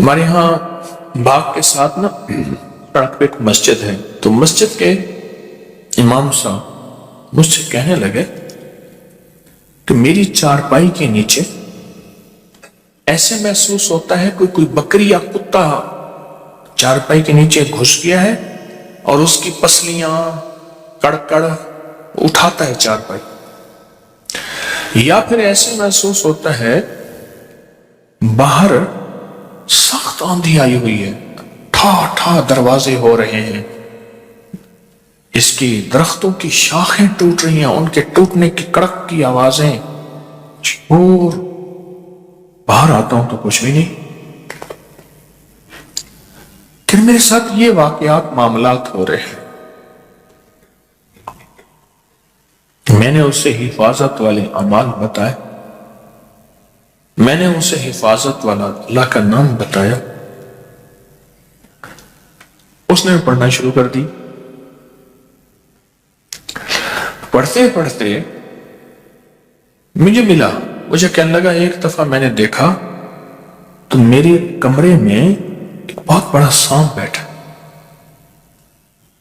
ہمارے یہاں باغ کے ساتھ نا سڑک پہ ایک مسجد ہے، تو مسجد کے امام صاحب مجھ سے کہنے لگے کہ میری چارپائی کے نیچے ایسے محسوس ہوتا ہے کوئی بکری یا کتا چارپائی کے نیچے گھس گیا ہے اور اس کی پسلیاں کڑ اٹھاتا ہے چارپائی، یا پھر ایسے محسوس ہوتا ہے باہر سخت آندھی آئی ہوئی ہے، ٹھا دروازے ہو رہے ہیں، اس کی درختوں کی شاخیں ٹوٹ رہی ہیں، ان کے ٹوٹنے کی کڑک کی آوازیں، اور باہر آتا ہوں تو کچھ بھی نہیں۔ پھر میرے ساتھ یہ واقعات معاملات ہو رہے ہیں، میں نے اسے حفاظت والے اعمال بتائے، میں نے اسے حفاظت والا اللہ کا نام بتایا، اس نے پڑھنا شروع کر دی۔ پڑھتے پڑھتے مجھے کہنے لگا، ایک دفعہ میں نے دیکھا تو میرے کمرے میں ایک بہت بڑا سانپ بیٹھا،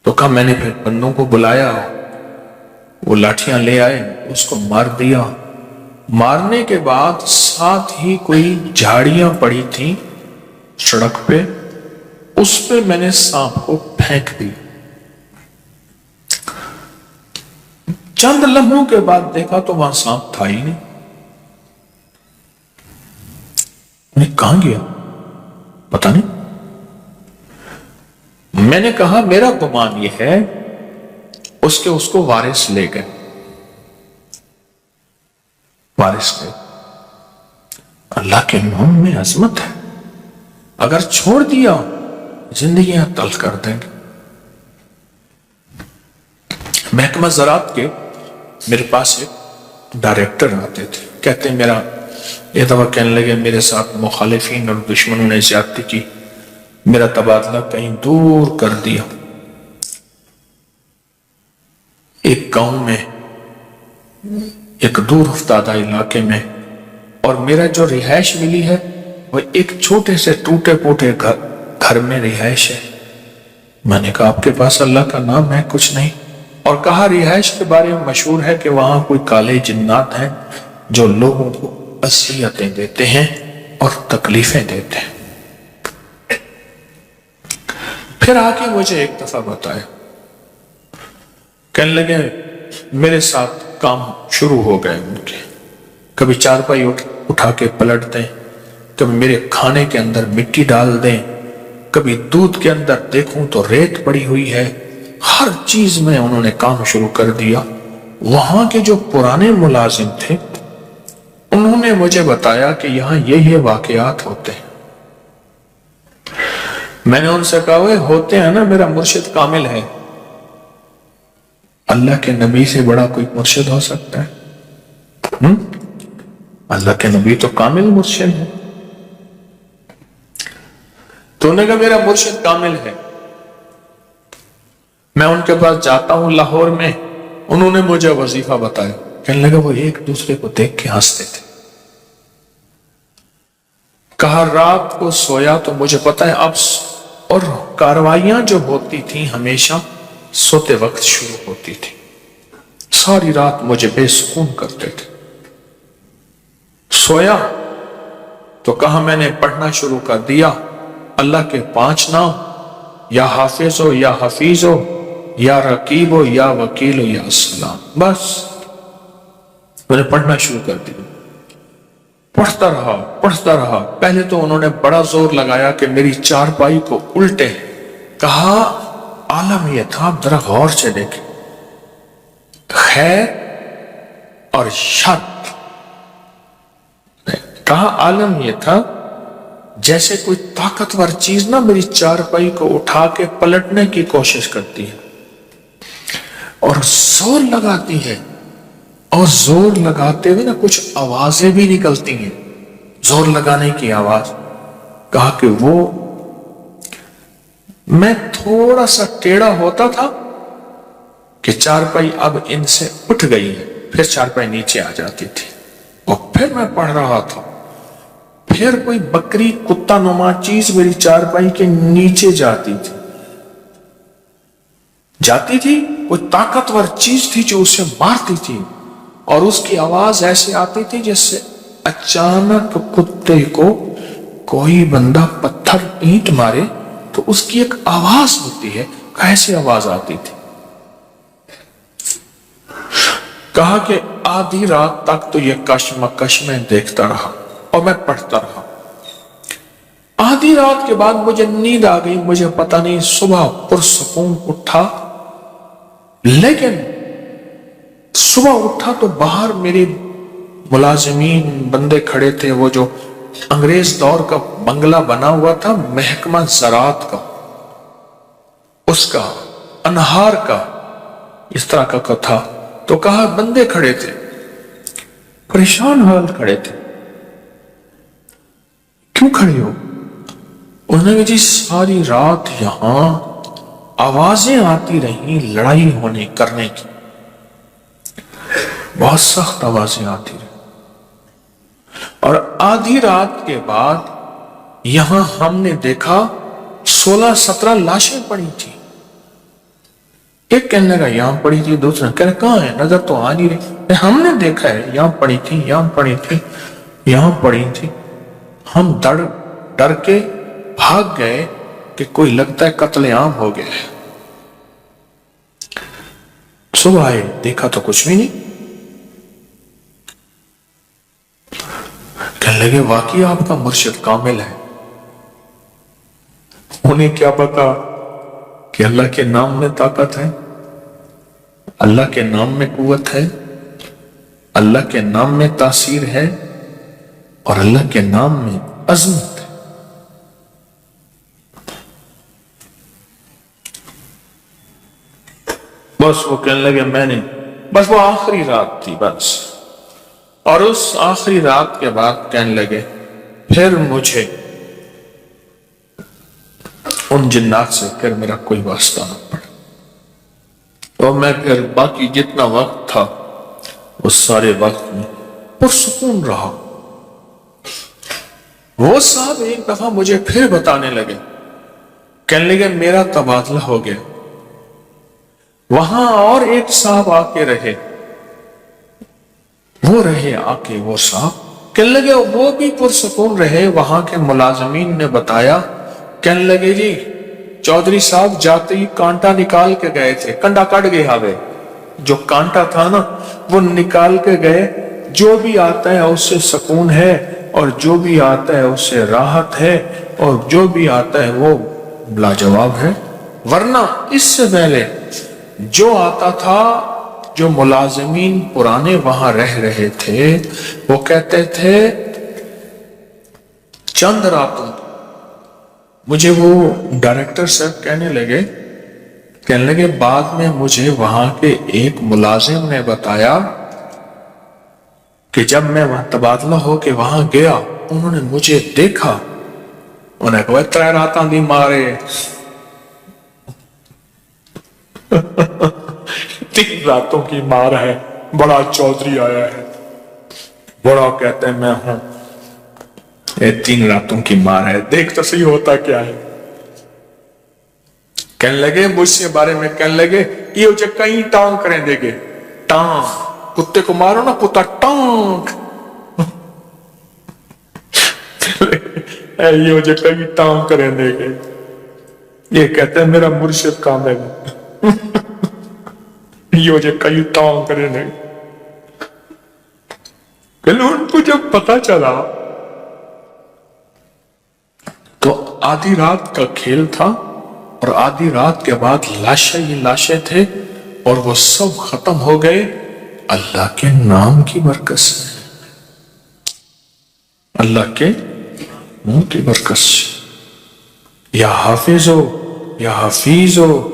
تو کہا میں نے پھر بندوں کو بلایا، وہ لاٹھیاں لے آئے، اس کو مار دیا۔ مارنے کے بعد ساتھ ہی کوئی جھاڑیاں پڑی تھیں سڑک پہ، اس پہ میں نے سانپ کو پھینک دی۔ چند لمحوں کے بعد دیکھا تو وہاں سانپ تھا ہی نہیں، کہاں گیا پتہ نہیں۔ میں نے کہا میرا گمان یہ ہے اس کو وارث لے گئے، وارث گئے۔ اللہ کے نام میں عظمت ہے، اگر چھوڑ دیا زندگیاں تلخ کر دیں گے۔ محکمہ زراعت کے میرے پاس ایک ڈائریکٹر آتے تھے، کہتے ہیں میرا یہ دفعہ کہنے لگے میرے ساتھ مخالفین اور دشمنوں نے زیادتی کی، میرا تبادلہ کہیں دور کر دیا، ایک گاؤں میں، ایک دور افتادہ علاقے میں، اور میرا جو رہائش ملی ہے وہ ایک چھوٹے سے ٹوٹے پوٹے گھر میں رہائش ہے۔ میں نے کہا آپ کے پاس اللہ کا نام ہے کچھ نہیں؟ اور کہا رہائش کے بارے میں مشہور ہے کہ وہاں کوئی کالے جنات ہیں جو لوگوں کو اذیتیں دیتے ہیں اور تکلیفیں دیتے ہیں۔ پھر آ کے مجھے ایک دفعہ بتایا، کہنے لگے میرے ساتھ کام شروع ہو گئے ان کے، کبھی چارپائی اٹھا کے پلٹ دیں، کبھی میرے کھانے کے اندر مٹی ڈال دیں، کبھی دودھ کے اندر دیکھوں تو ریت پڑی ہوئی ہے، ہر چیز میں انہوں نے کام شروع کر دیا۔ وہاں کے جو پرانے ملازم تھے انہوں نے مجھے بتایا کہ یہاں یہ واقعات ہوتے ہیں۔ میں نے ان سے کہا وہ ہوتے ہیں نا، میرا مرشد کامل ہے، اللہ کے نبی سے بڑا کوئی مرشد ہو سکتا ہے؟ اللہ کے نبی تو کامل مرشد ہے۔ تو انہوں نے کہا میرا مرشد کامل ہے، میں ان کے پاس جاتا ہوں لاہور میں، انہوں نے مجھے وظیفہ بتایا، کہنے لگا وہ ایک دوسرے کو دیکھ کے ہنستے تھے۔ کہا رات کو سویا تو مجھے پتا ہے اب، اور کاروائیاں جو ہوتی تھیں ہمیشہ سوتے وقت شروع ہوتی تھی، ساری رات مجھے بے سکون کرتے تھے۔ سویا تو کہا میں نے پڑھنا شروع کر دیا، اللہ کے 5 نام، یا حافظ ہو یا حفیظ ہو یا رقیب ہو یا وکیل ہو یا السلام، بس میں نے پڑھنا شروع کر دیا۔ پڑھتا رہا، پہلے تو انہوں نے بڑا زور لگایا کہ میری چارپائی کو الٹے، کہا عالم یہ تھا، آپ ذرا غور سے دیکھیں، خیر اور شر، کہا عالم یہ تھا جیسے کوئی طاقتور چیز نہ میری چارپائی کو اٹھا کے پلٹنے کی کوشش کرتی ہے اور زور لگاتی ہے، اور زور لگاتے ہوئے نا کچھ آوازیں بھی نکلتی ہیں، زور لگانے کی آواز۔ کہا کہ وہ میں تھوڑا سا ٹیڑھا ہوتا تھا کہ چارپائی اب ان سے اٹھ گئی ہے، پھر چارپائی نیچے آ جاتی تھی، اور پھر میں پڑھ رہا تھا، پھر کوئی بکری کتا نما چیز میری چارپائی کے نیچے جاتی تھی کوئی طاقتور چیز تھی جو اسے مارتی تھی، اور اس کی آواز ایسے آتی تھی جس سے اچانک کتے کو کوئی بندہ پتھر اینٹ مارے تو اس کی ایک آواز ہوتی ہے، کیسے آواز آتی تھی؟ کہا کہ آدھی رات تک تو یہ کشمکش میں دیکھتا رہا اور میں پڑھتا رہا۔ آدھی رات کے بعد مجھے نیند آ گئی، مجھے پتہ نہیں، صبح پرسکون اٹھا، لیکن صبح اٹھا تو باہر میرے ملازمین بندے کھڑے تھے، وہ جو انگریز دور کا بنگلہ بنا ہوا تھا محکمہ زراعت کا، اس کا انہار کا اس طرح کا تھا، تو کہا بندے کھڑے تھے، پریشان حال کھڑے تھے، کیوں کھڑے ہو؟ انہوں نے جی ساری رات یہاں آوازیں آتی رہیں لڑائی ہونے کرنے کی، بہت سخت آوازیں آتی رہیں، اور آدھی رات کے بعد یہاں ہم نے دیکھا 16-17 لاشیں پڑی تھی۔ ایک کہنے لگا یہاں پڑی تھی، دوسرا کہنے کہاں ہے، نظر تو آ نہیں رہی، ہم نے دیکھا ہے یہاں پڑی تھی، یہاں پڑی تھی، یہاں پڑی تھی۔ ہم ڈر کے بھاگ گئے کہ کوئی لگتا ہے قتل عام ہو گیا ہے۔ صبح آئے دیکھا تو کچھ بھی نہیں۔ کہنے لگے واقعی آپ کا مرشد کامل ہے۔ انہیں کیا پتا کہ اللہ کے نام میں طاقت ہے، اللہ کے نام میں قوت ہے، اللہ کے نام میں تاثیر ہے، اور اللہ کے نام میں عظمت ہے۔ بس وہ کہنے لگے میں نے، بس وہ آخری رات تھی بس، اور اس آخری رات کے بعد کہنے لگے پھر مجھے ان جنات سے پھر میرا کوئی واسطہ نہ پڑا، اور میں پھر باقی جتنا وقت تھا اس سارے وقت میں پرسکون رہا۔ وہ صاحب ایک دفعہ مجھے پھر بتانے لگے، کہنے لگے میرا تبادلہ ہو گیا، وہاں اور ایک صاحب آ کے رہے، وہ رہے آ کے، وہ صاحب کہنے لگے وہ بھی پرسکون رہے۔ وہاں کے ملازمین نے بتایا، کہنے لگے جی چودھری صاحب جاتے ہی کانٹا نکال کے گئے تھے، کنڈا کٹ گیا ہوئے، جو کانٹا تھا نا وہ نکال کے گئے، جو بھی آتا ہے اس سے سکون ہے، اور جو بھی آتا ہے اس سے راحت ہے، اور جو بھی آتا ہے وہ لاجواب ہے۔ ورنہ اس سے پہلے جو آتا تھا، جو ملازمین پرانے وہاں رہ رہے تھے، وہ کہتے تھے چند راتوں، مجھے وہ ڈائریکٹر صاحب کہنے لگے بعد میں مجھے وہاں کے ایک ملازم نے بتایا کہ جب میں وہاں تبادلہ ہو کے وہاں گیا، انہوں نے مجھے دیکھا، انہوں نے کہا 3 راتاں دی مارے 3 راتوں کی مار ہے، بڑا چودھری آیا ہے، بڑا کہتے ہیں میں ہوں، یہ 3 راتوں کی مار ہے، دیکھ تو صحیح ہوتا کیا ہے۔ کہنے لگے مجھ سے بارے میں، کہنے لگے یہ جو کہیں ٹانگ کریں دے گے، ٹانگ، کتے کو مارو نا کتا ٹانگ، یہ جو کہیں ٹانگ کریں دے گے، یہ کہتے ہیں میرا مرشد کامل ہے، یہ جو کہیں ٹانگ کریں دے گے۔ کہ ان کو جب پتا چلا تو آدھی رات کا کھیل تھا، اور آدھی رات کے بعد لاشیں ہی لاشیں تھے، اور وہ سب ختم ہو گئے اللہ کے نام کی برکت سے، اللہ کے نام کی برکت سے۔ یا حافظ ہو یا حفیظ ہو